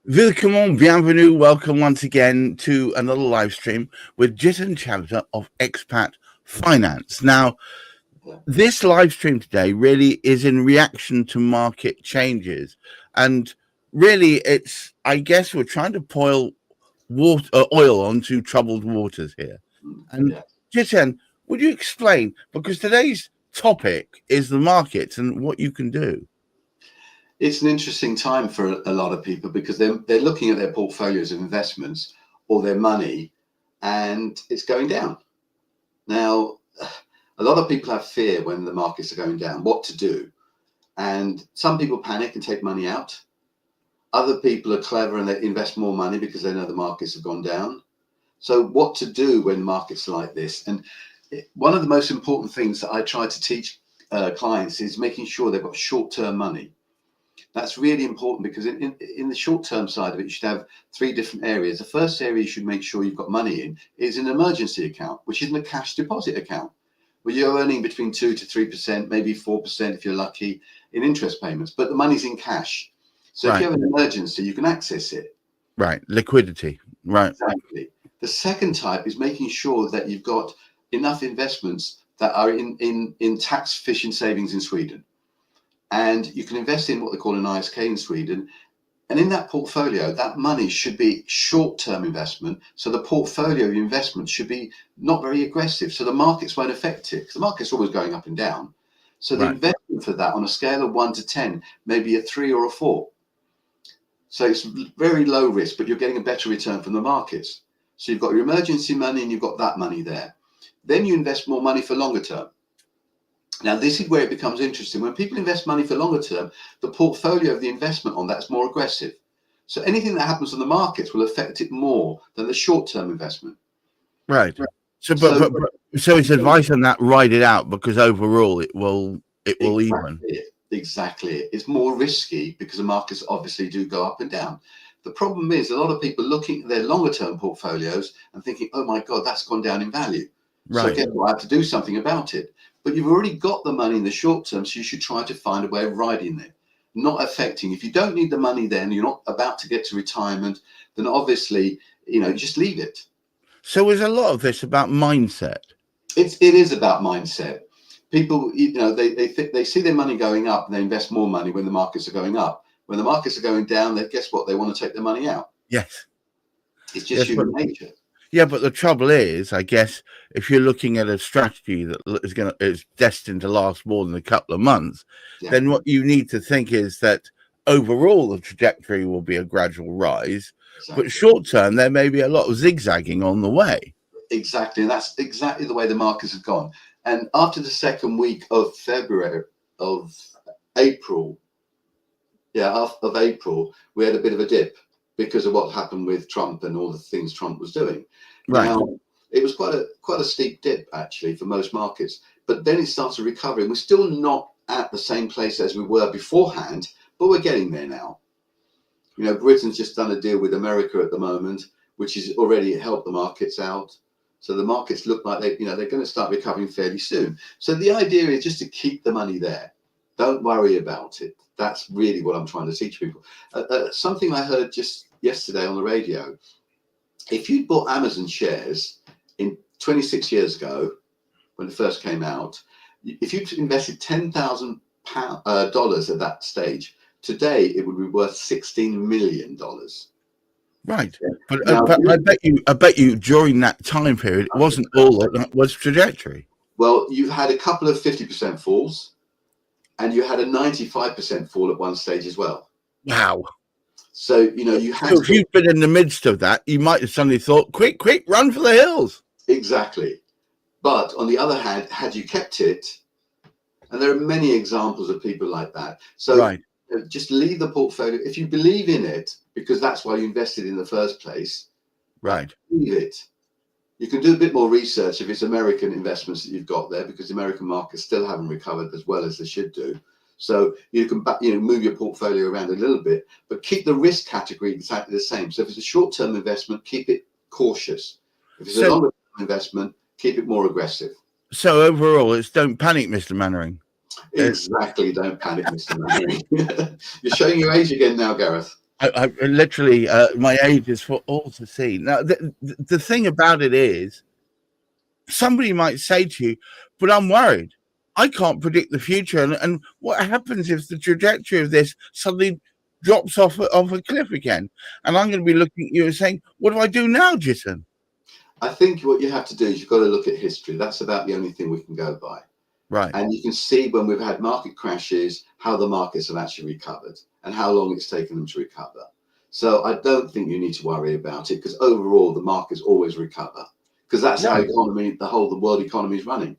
Willkommen, bienvenue, welcome once again to another live stream with Jiten Chavda of Expat Finance. Now, this live stream today really is in reaction to market changes. And really, I guess we're trying to boil oil onto troubled waters here. And Jiten, would you explain, because today's topic is the markets and what you can do? It's an interesting time for a lot of people because they're looking at their portfolios of investments or their money, and it's going down. Now, a lot of people have fear when the markets are going down, what to do. And some people panic and take money out. Other people are clever and they invest more money because they know the markets have gone down. So what to do when markets are like this? And one of the most important things that I try to teach clients is making sure they've got short-term money. That's really important because in the short-term side of it, you should have three different areas. The first area you should make sure you've got money in is an emergency account, which isn't a cash deposit account, where you're earning between 2 to 3%, maybe 4% if you're lucky in interest payments, but the money's in cash. So if you have an emergency, you can access it. Right, liquidity, right. Exactly. The second type is making sure that you've got enough investments that are in tax-efficient savings in Sweden. And you can invest in what they call an ISK in Sweden. And in that portfolio, that money should be short-term investment. So the portfolio investment should be not very aggressive. So the markets won't affect it because the market's always going up and down. So the investment for that on a scale of 1 to 10, maybe a 3 or a 4. So it's very low risk, but you're getting a better return from the markets. So you've got your emergency money and you've got that money there. Then you invest more money for longer term. Now, this is where it becomes interesting. When people invest money for longer term, the portfolio of the investment on that is more aggressive. So anything that happens on the markets will affect it more than the short-term investment. Right. So it's advice on that, ride it out, because overall it will even. Exactly. It's more risky because the markets obviously do go up and down. The problem is a lot of people looking at their longer-term portfolios and thinking, oh my God, that's gone down in value. Right. So guess what? I have to do something about it. But you've already got the money in the short term, so you should try to find a way of riding it, not affecting. If you don't need the money then, you're not about to get to retirement, then obviously, just leave it. So is a lot of this about mindset? It is about mindset. People, they see their money going up and they invest more money when the markets are going up. When the markets are going down, guess what? They want to take their money out. Yes. It's just human nature. Yeah, but the trouble is, I guess, if you're looking at a strategy that is destined to last more than a couple of months, then what you need to think is that overall the trajectory will be a gradual rise, but short term there may be a lot of zigzagging on the way. Exactly, and that's exactly the way the markets have gone. And after the second week of April, we had a bit of a dip because of what happened with Trump and all the things Trump was doing. Right. Now, it was quite a steep dip actually for most markets, but then it started recovering. We're still not at the same place as we were beforehand, but we're getting there now. Britain's just done a deal with America at the moment, which has already helped the markets out. So the markets look like they're going to start recovering fairly soon. So the idea is just to keep the money there. Don't worry about it. That's really what I'm trying to teach people. Something I heard just yesterday on the radio. If you'd bought Amazon shares in 26 years ago, when it first came out, if you'd invested $10,000 at that stage, today it would be worth $16 million. Right, but I bet you during that time period, it wasn't all that was trajectory. Well, you've had a couple of 50% falls, and you had a 95% fall at one stage as well. Wow. So, you had if you've been in the midst of that, you might have suddenly thought, quick, run for the hills. Exactly. But on the other hand, had you kept it, and there are many examples of people like that. So just leave the portfolio. If you believe in it, because that's why you invested in the first place, leave it. You can do a bit more research if it's American investments that you've got there, because the American markets still haven't recovered as well as they should do. So you can move your portfolio around a little bit, but keep the risk category exactly the same. So if it's a short-term investment, keep it cautious. If it's a longer-term investment, keep it more aggressive. So overall, it's don't panic, Mr. Mannering. Exactly, don't panic, Mr. Mannering. You're showing your age again now, Gareth. I literally, my age is for all to see. Now, the thing about it is, somebody might say to you, but I'm worried. I can't predict the future. And what happens if the trajectory of this suddenly drops off a cliff again? And I'm going to be looking at you and saying, what do I do now, Jiten? I think what you have to do is you've got to look at history. That's about the only thing we can go by. Right. And you can see when we've had market crashes, how the markets have actually recovered and how long it's taken them to recover. So I don't think you need to worry about it, because overall the markets always recover, because that's how the world economy is running.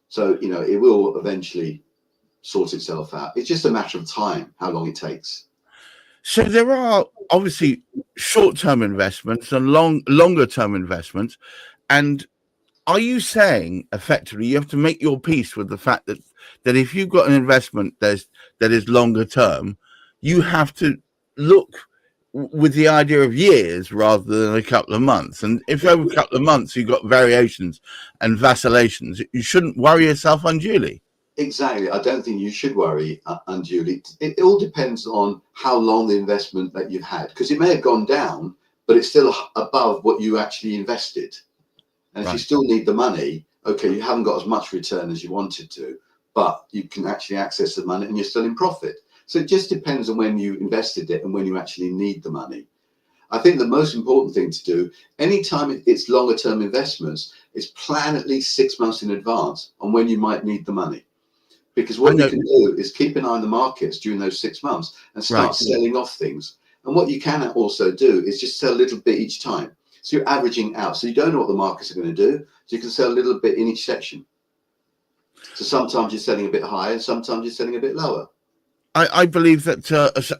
So, it will eventually sort itself out. It's just a matter of time, how long it takes. So there are obviously short-term investments and longer-term investments. And are you saying effectively you have to make your peace with the fact that if you've got an investment that is longer term, you have to look with the idea of years rather than a couple of months? And if over a couple of months you've got variations and vacillations, you shouldn't worry yourself unduly. Exactly. I don't think you should worry unduly. It all depends on how long the investment that you've had, because it may have gone down, but it's still above what you actually invested. And if you still need the money, okay, you haven't got as much return as you wanted to, but you can actually access the money and you're still in profit. So it just depends on when you invested it and when you actually need the money. I think the most important thing to do, anytime it's longer term investments, is plan at least 6 months in advance on when you might need the money. Because what you can do is keep an eye on the markets during those 6 months and start selling off things. And what you can also do is just sell a little bit each time. So you're averaging out. So you don't know what the markets are going to do. So you can sell a little bit in each section. So sometimes you're selling a bit higher and sometimes you're selling a bit lower. I believe that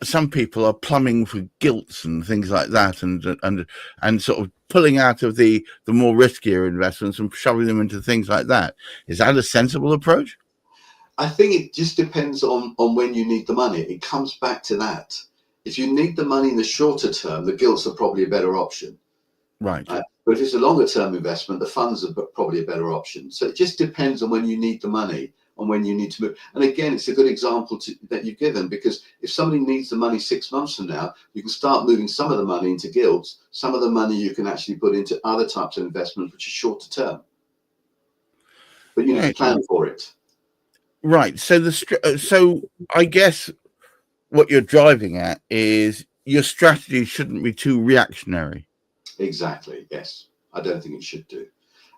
some people are plumbing for gilts and things like that, and sort of pulling out of the more riskier investments and shoving them into things like that. Is that a sensible approach? I think it just depends on when you need the money. It comes back to that. If you need the money in the shorter term, the gilts are probably a better option. Right. But if it's a longer term investment, the funds are probably a better option. So it just depends on when you need the money and when you need to move. And again, it's a good example that you've given, because if somebody needs the money 6 months from now, you can start moving some of the money into gilts. Some of the money you can actually put into other types of investments, which are shorter term. But you need to plan for it. Right. So so I guess what you're driving at is your strategy shouldn't be too reactionary. Exactly. Yes. I don't think it should do.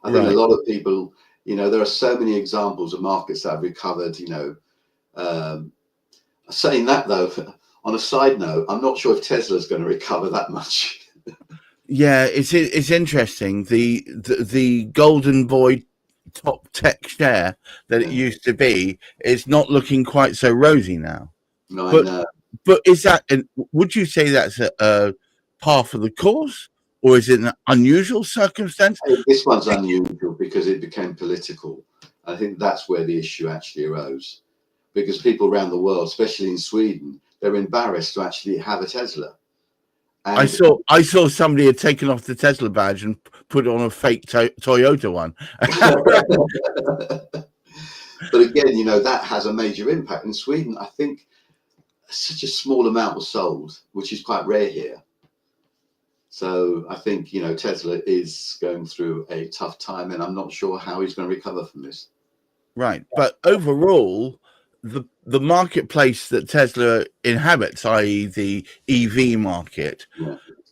I think a lot of people, there are so many examples of markets that have recovered, saying that though, on a side note, I'm not sure if Tesla's going to recover that much. Yeah, it's interesting. The golden boy top tech share that it used to be is not looking quite so rosy now. No, I know. But is that, would you say that's a par for the course, or is it an unusual circumstance? This one's unusual because it became political. I think that's where the issue actually arose, because people around the world, especially in Sweden, they're embarrassed to actually have a Tesla. And I saw somebody had taken off the Tesla badge and put on a fake Toyota one. But again, that has a major impact. In Sweden, I think such a small amount was sold, which is quite rare here. So I think, Tesla is going through a tough time, and I'm not sure how he's going to recover from this. Right. But overall, the marketplace that Tesla inhabits, i.e. the EV market,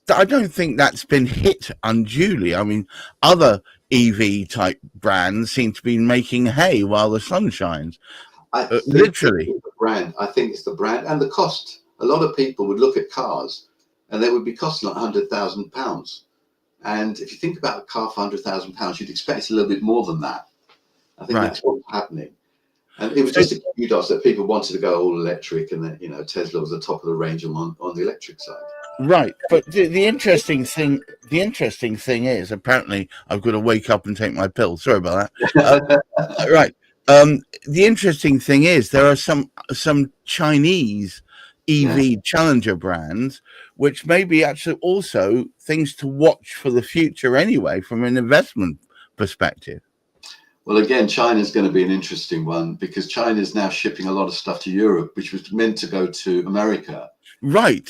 I don't think that's been hit unduly. I mean, other EV type brands seem to be making hay while the sun shines. Literally. I think it's the brand and the cost. A lot of people would look at cars and they would be costing like £100,000. And if you think about a car for £100,000, you'd expect a little bit more than that. I think that's what's happening. And it was just a kudos that people wanted to go all electric, and then Tesla was the top of the range on the electric side. Right, but the interesting thing is, apparently I've got to wake up and take my pill. Sorry about that. Right. The interesting thing is there are some Chinese EV challenger brands, which may be actually also things to watch for the future anyway, from an investment perspective. Well, again, China's going to be an interesting one, because China is now shipping a lot of stuff to Europe, which was meant to go to America. Right.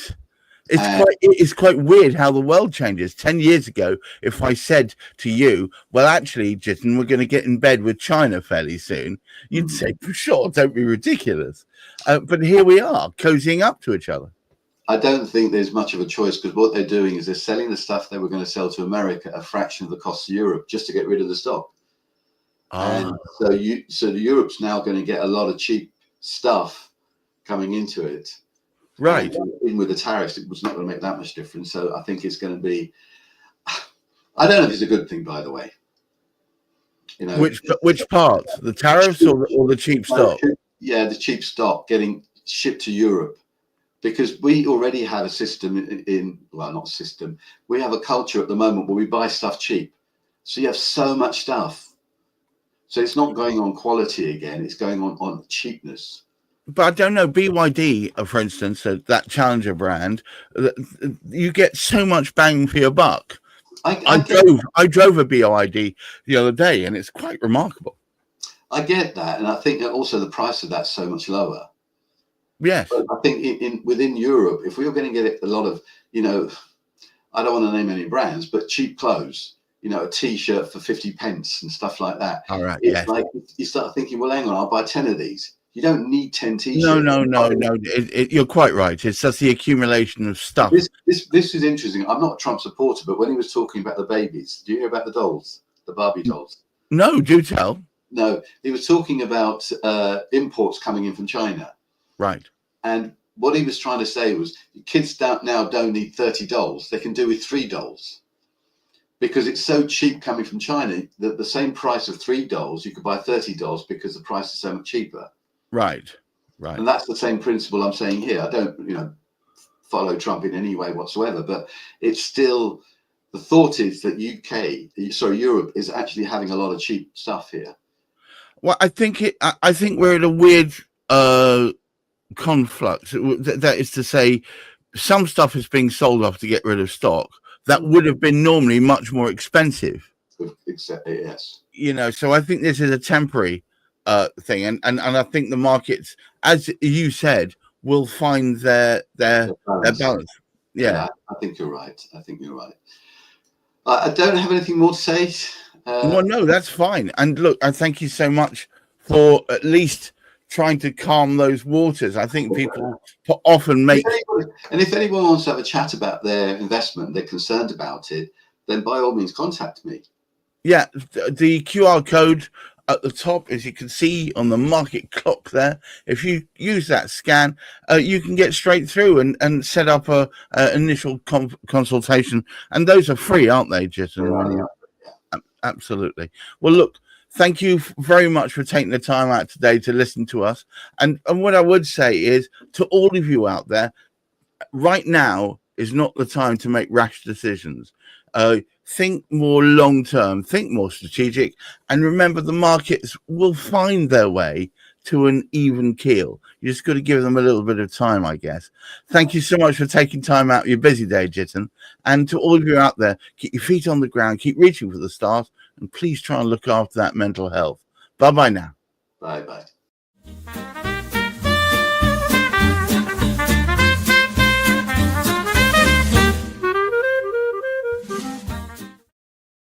It's quite weird how the world changes. 10 years ago, if I said to you, well, actually, Jiten, we're going to get in bed with China fairly soon, you'd say, for sure, don't be ridiculous. But here we are, cozying up to each other. I don't think there's much of a choice, because what they're doing is they're selling the stuff they were going to sell to America at a fraction of the cost of Europe just to get rid of the stock. And so Europe's now going to get a lot of cheap stuff coming into it. Right. And even with the tariffs, it was not going to make that much difference. So I think it's going to be, I don't know if it's a good thing, by the way. You know, which part? The tariffs or the cheap stock? Yeah, the cheap stock getting shipped to Europe. Because we already have a system well, not a system. We have a culture at the moment where we buy stuff cheap. So you have so much stuff. So it's not going on quality again. It's going on cheapness. But I don't know, BYD, for instance, that Challenger brand, you get so much bang for your buck. I drove a BYD the other day, and it's quite remarkable. I get that, and I think that also the price of that's so much lower. Yes, but I think within Europe, if we were going to get a lot of, you know, I don't want to name any brands, but cheap clothes, you know, a T-shirt for 50 pence and stuff like that. All right, it's like you start thinking, well, hang on, I'll buy 10 of these. You don't need 10 T-shirts. No. You're quite right. It's just the accumulation of stuff. This is interesting. I'm not a Trump supporter, but when he was talking about the babies, do you hear about the dolls, the Barbie dolls? No, do tell. No, he was talking about imports coming in from China. Right. And what he was trying to say was, kids don't need 30 dolls. They can do with 3 dolls. Because it's so cheap coming from China that the same price of 3 dolls, you could buy 30 dolls because the price is so much cheaper. Right. And that's the same principle I'm saying here. I don't, you know, follow Trump in any way whatsoever, but it's still, the thought is that Europe is actually having a lot of cheap stuff here. Well, I think we're in a weird conflux. That is to say, some stuff is being sold off to get rid of stock that would have been normally much more expensive. Yes. You know, so I think this is a temporary thing, and I think the markets, as you said, will find their balance. Yeah, I think you're right. I don't have anything more to say. Well, no, that's fine. And look, I thank you so much for at least trying to calm those waters. I think people often make. And if anyone wants to have a chat about their investment, they're concerned about it, then by all means contact me. Yeah, the QR code at the top, as you can see on the market clock there, if you use that scan, you can get straight through and set up a initial consultation. And those are free, aren't they, Jiten? Yeah. Absolutely. Well, look, thank you very much for taking the time out today to listen to us. And what I would say is to all of you out there, right now is not the time to make rash decisions. Think more long-term, think more strategic, and remember the markets will find their way to an even keel. You just got to give them a little bit of time, I guess. Thank you so much for taking time out of your busy day, Jiten. And to all of you out there, keep your feet on the ground, keep reaching for the stars, and please try and look after that mental health. Bye-bye now. Bye-bye.